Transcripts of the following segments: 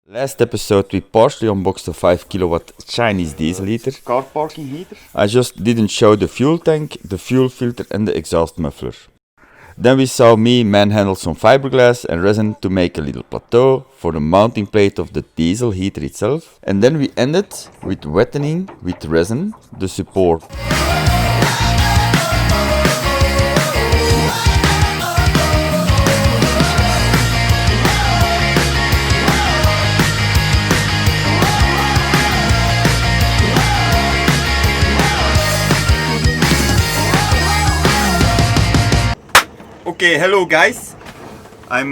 Last episode we partially unboxed a 5 kilowatt Chinese diesel heater. Car parking heater. I just didn't show the fuel tank, the fuel filter and the exhaust muffler. Then we saw me manhandle some fiberglass and resin to make a little plateau for the mounting plate of the diesel heater itself. And then we ended with wetting with resin the support. Okay, hello guys. I'm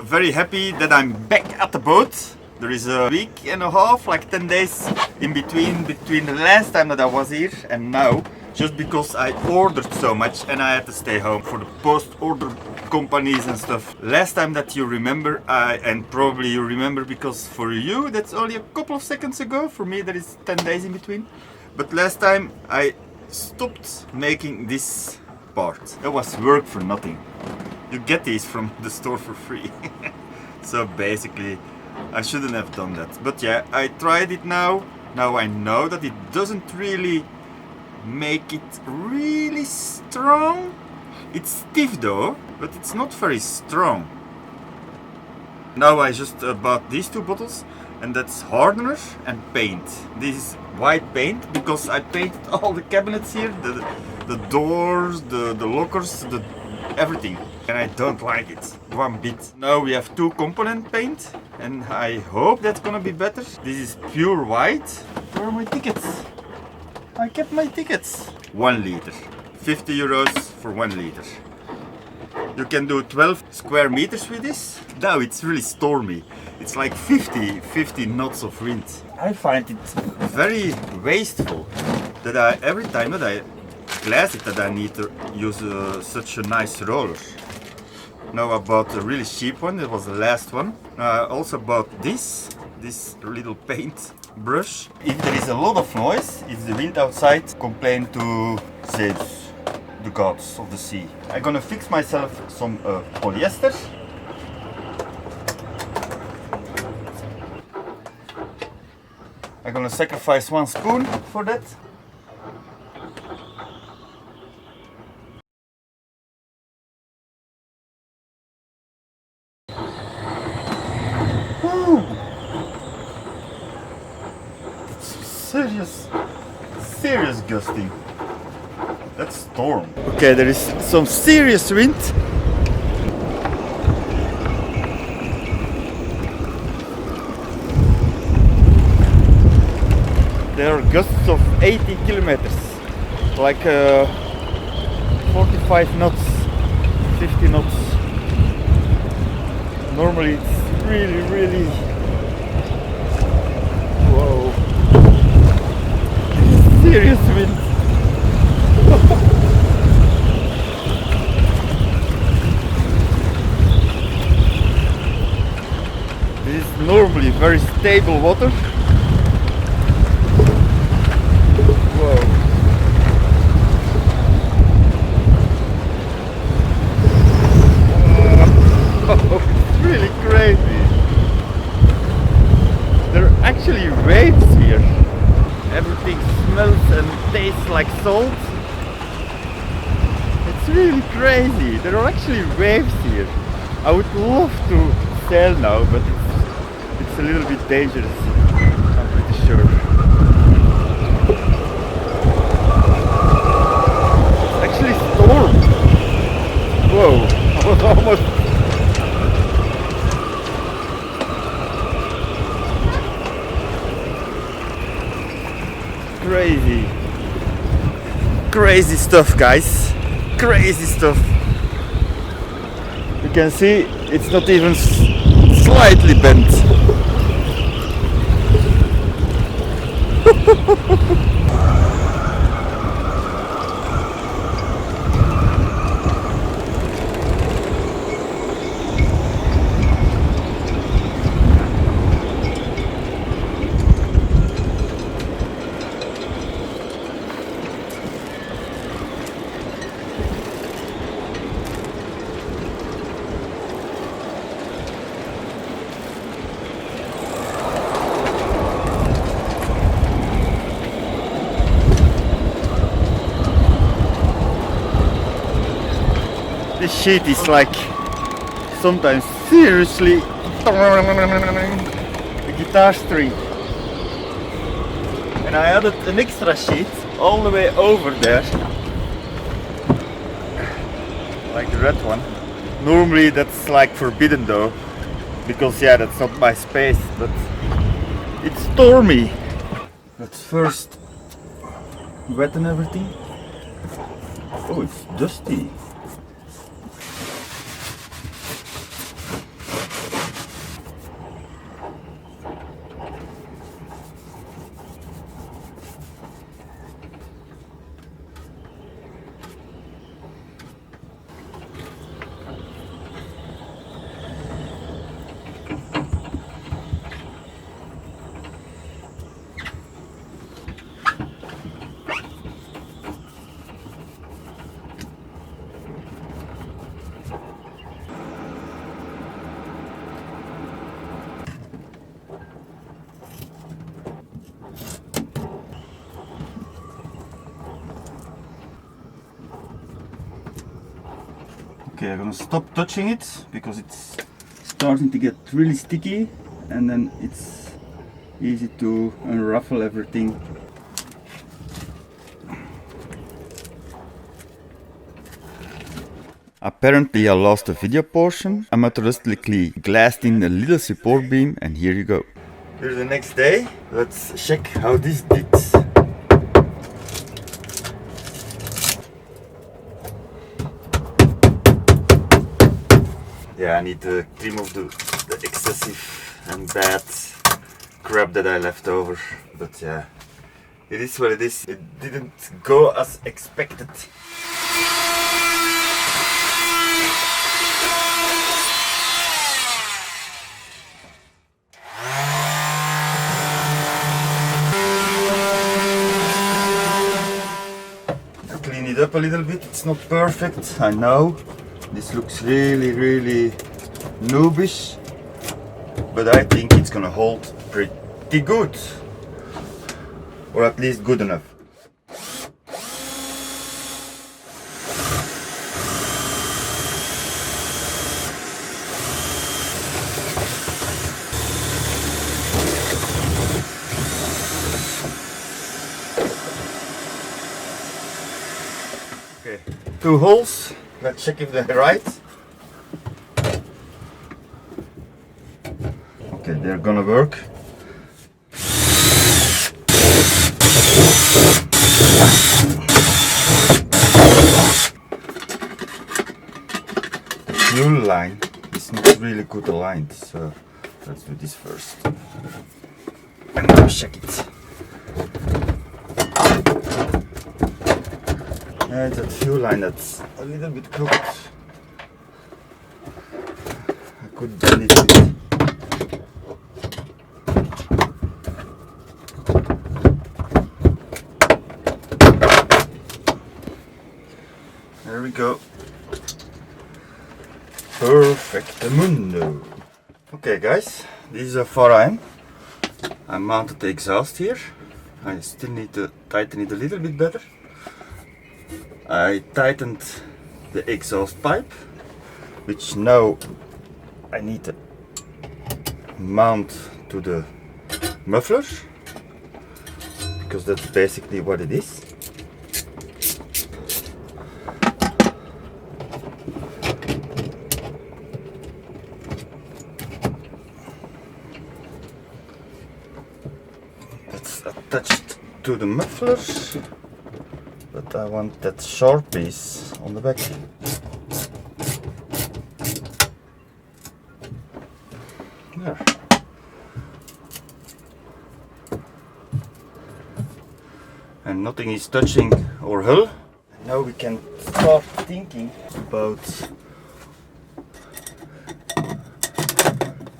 very happy that I'm back at the boat. There is a week and a half, like 10 days in between the last time that I was here and now, just because I ordered so much and I had to stay home for the post-order companies and stuff. Last time that you remember, and probably you remember because for you that's only a couple of seconds ago, for me that is 10 days in between. But last time I stopped making this part. That was work for nothing. You get these from the store for free. So basically I shouldn't have done that. But yeah, I tried it now. Now I know that it doesn't really make it really strong. It's stiff though, but it's not very strong. Now I just bought these two bottles, and that's hardener and paint. This is white paint because I painted all the cabinets here, the doors, the lockers, everything, and I don't like it one bit. Now we have two component paint, and I hope that's gonna be better. This is pure white. Where are my tickets? I kept my tickets. 1 liter, 50 euros for 1 liter. You can do 12 square meters with this. Now it's really stormy. It's like 50 knots of wind. I find it very wasteful that every time that I glass it, that I need to use such a nice roller. Now I bought a really cheap one. It was the last one. I also bought this little paint brush. If there is a lot of noise, if the wind outside, complain to Zeus, the gods of the sea. I'm gonna fix myself some polyester. I'm gonna sacrifice 1 spoon for that. That's serious gusting. That's storm. Okay, there is some serious wind. There are gusts of 80 kilometers, like 45 knots, 50 knots. Normally it's really whoa, serious wind. This is normally very stable water. Really crazy. There are actually waves here. Everything smells and tastes like salt. It's really crazy. There are actually waves here. I would love to sail now, but it's a little bit dangerous, I'm pretty sure. It's actually storm. Whoa, I was almost... Crazy stuff, guys. Crazy stuff. You can see it's not even slightly bent. This sheet is like sometimes seriously a guitar string. And I added an extra sheet all the way over there, like the red one. Normally that's like forbidden though, because yeah, that's not my space, but it's stormy. Let's first wetten everything. Oh, it's dusty. Okay, I'm gonna stop touching it because it's starting to get really sticky, and then it's easy to unravel everything. Apparently I lost the video portion. I methodically glassed in a little support beam, and here you go. Here's the next day. Let's check how this did. Yeah, I need to remove the excessive and bad crap that I left over. But yeah, it is what it is. It didn't go as expected. I clean it up a little bit. It's not perfect, I know. This looks really noobish, but I think it's gonna hold pretty good, or at least good enough. Okay, 2 holes. Let's check if they're right. Okay, they're gonna work. The fuel line is not really good aligned, so let's do this first. And now check it. And that fuel line that's a little bit crooked. I could bend it a bit. There we go. Perfectamundo. Okay guys, this is how far I am. I mounted the exhaust here. I still need to tighten it a little bit better. I tightened the exhaust pipe, which now I need to mount to the muffler, because that's basically what it is. It's attached to the muffler. But I want that sharp piece on the back. There. And nothing is touching our hull. Now we can start thinking about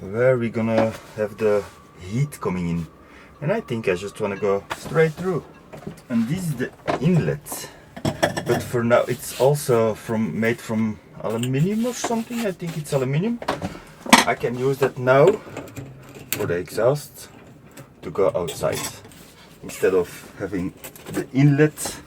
where we're gonna have the heat coming in. And I think I just want to go straight through. And this is the inlet, but for now it's also made from aluminium or something. I think it's aluminium. I can use that now for the exhaust to go outside, instead of having the inlet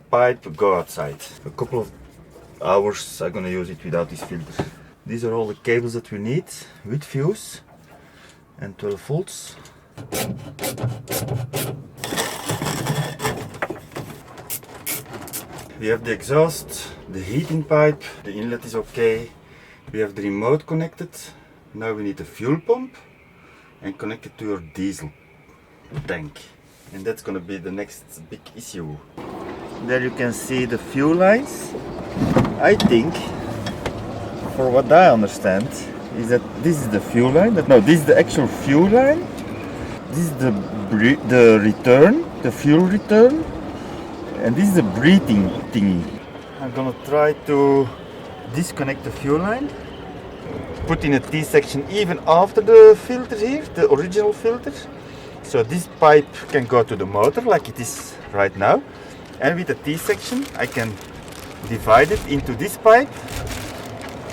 pipe go outside. A couple of hours I'm gonna use it without this filter. These are all the cables that we need with fuse and 12 volts. We have the exhaust, the heating pipe, the inlet is okay. We have the remote connected. Now we need the fuel pump and connect it to your diesel tank. And that's gonna be the next big issue. There you can see the fuel lines. I think, for what I understand, is that this is the fuel line. No, this is the actual fuel line. This is the return, the fuel return. And this is the breathing thingy. I'm gonna try to disconnect the fuel line. Put in a T-section even after the filter here, the original filter. So this pipe can go to the motor like it is right now. And with the T-section I can divide it into this pipe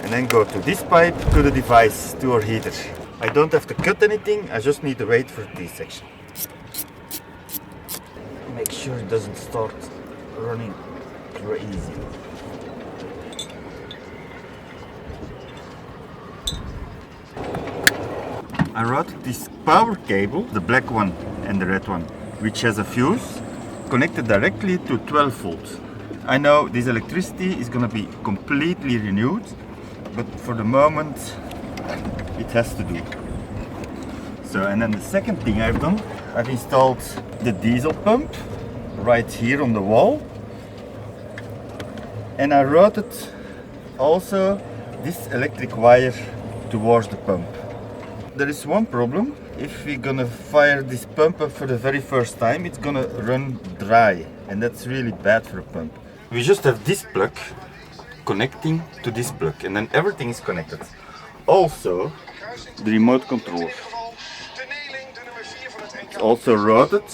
and then go to this pipe to the device, to our heater. I don't have to cut anything, I just need to wait for the T-section. Make sure it doesn't start running crazy. I wrote this power cable, the black one and the red one, which has a fuse connected directly to 12 volts. I know this electricity is going to be completely renewed, but for the moment it has to do. So, and then the second thing I've done, I've installed the diesel pump right here on the wall, and I routed also this electric wire towards the pump. There is one problem. If we're gonna fire this pump up for the very first time, it's gonna run dry, and that's really bad for a pump. We just have this plug connecting to this plug, and then everything is connected. Also, the remote control. It's also routed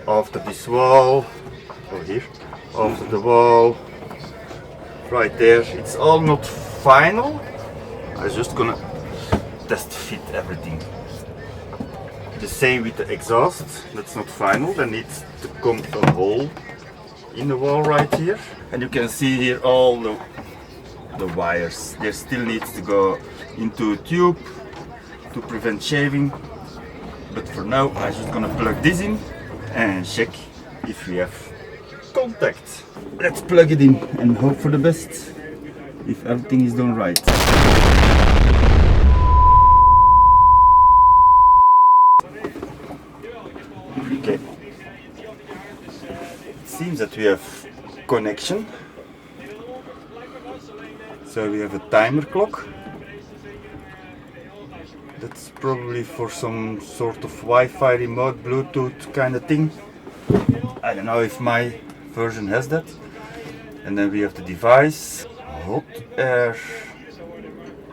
after this wall, over here, after the wall, right there. It's all not final. I'm just gonna test fit everything. The same with the exhaust, that's not final, there needs to come a hole in the wall right here. And you can see here all the wires. There still needs to go into a tube to prevent shaving. But for now I'm just gonna plug this in and check if we have contact. Let's plug it in and hope for the best if everything is done right. Okay. It seems that we have connection. So we have a timer clock. That's probably for some sort of Wi-Fi remote Bluetooth kind of thing. I don't know if my version has that. And then we have the device, hot air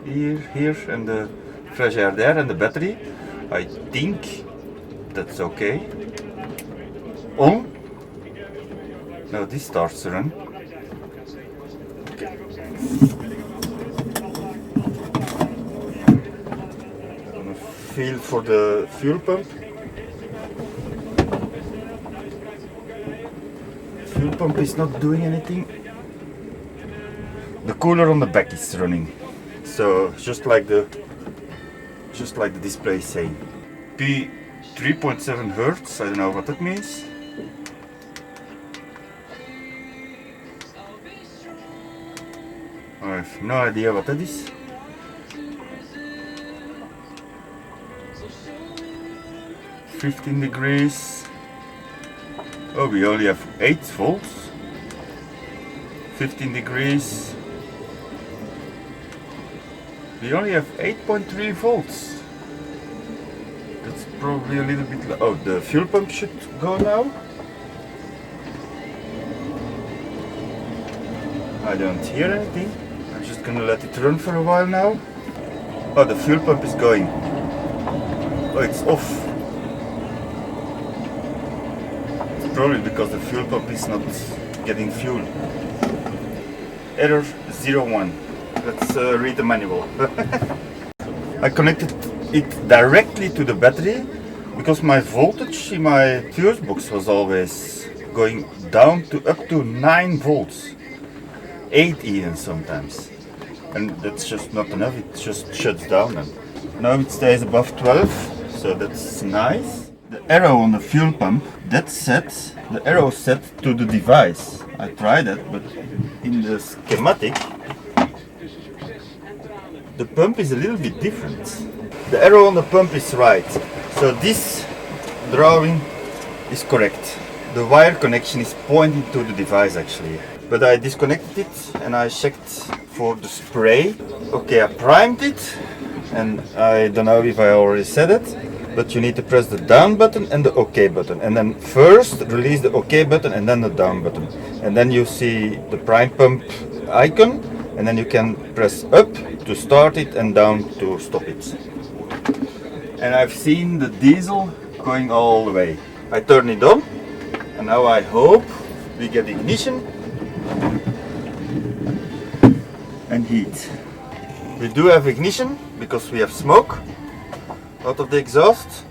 here and the fresh air there, and the battery. I think that's okay. On. Now this starts to run. Okay. I'm gonna feel for the fuel pump. Fuel pump is not doing anything. The cooler on the back is running. So just like the display is saying. P 3.7 Hertz, I don't know what that means. I have no idea what that is. $15 degrees. Oh, we only have 8 volts. 15 degrees. We only have 8.3 volts. That's probably a little bit low. Oh, the fuel pump should go now. I don't hear anything. I'm just gonna let it run for a while now. Oh, the fuel pump is going. Oh, it's off. It's probably because the fuel pump is not getting fuel. Error 01. Let's read the manual. I connected it directly to the battery because my voltage in my fuse box was always going down to up to 9 volts. 8 even sometimes. And that's just not enough, it just shuts down and now it stays above 12, so that's nice. The arrow on the fuel pump, that's set, the arrow set to the device. I tried that, but in the schematic, the pump is a little bit different. The arrow on the pump is right, so this drawing is correct. The wire connection is pointing to the device actually. But I disconnected it and I checked for the spray. Okay, I primed it and I don't know if I already said it, but you need to press the down button and the OK button. And then first release the OK button and then the down button. And then you see the prime pump icon and then you can press up to start it and down to stop it. And I've seen the diesel going all the way. I turn it on and now I hope we get ignition and heat. We do have ignition because we have smoke out of the exhaust,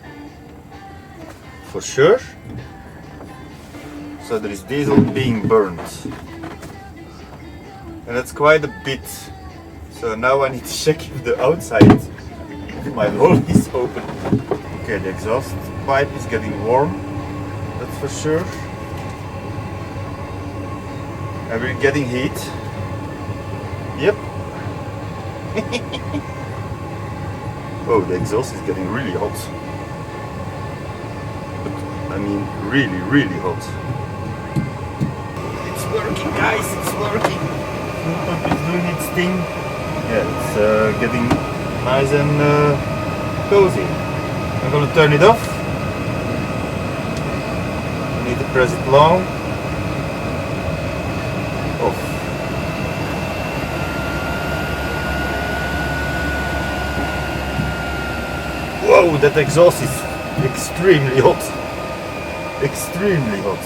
for sure. So there is diesel being burned. And that's quite a bit. So now I need to check if the outside of my hole is open. Okay, the exhaust pipe is getting warm, that's for sure. And we're getting heat. Yep. Oh, the exhaust is getting really hot. But, I mean, really, really hot. It's working, guys, it's working. Fuel pump is doing its thing. Yeah, it's getting nice and cozy. I'm gonna turn it off. I need to press it long. Off. Whoa, that exhaust is extremely hot. Extremely hot.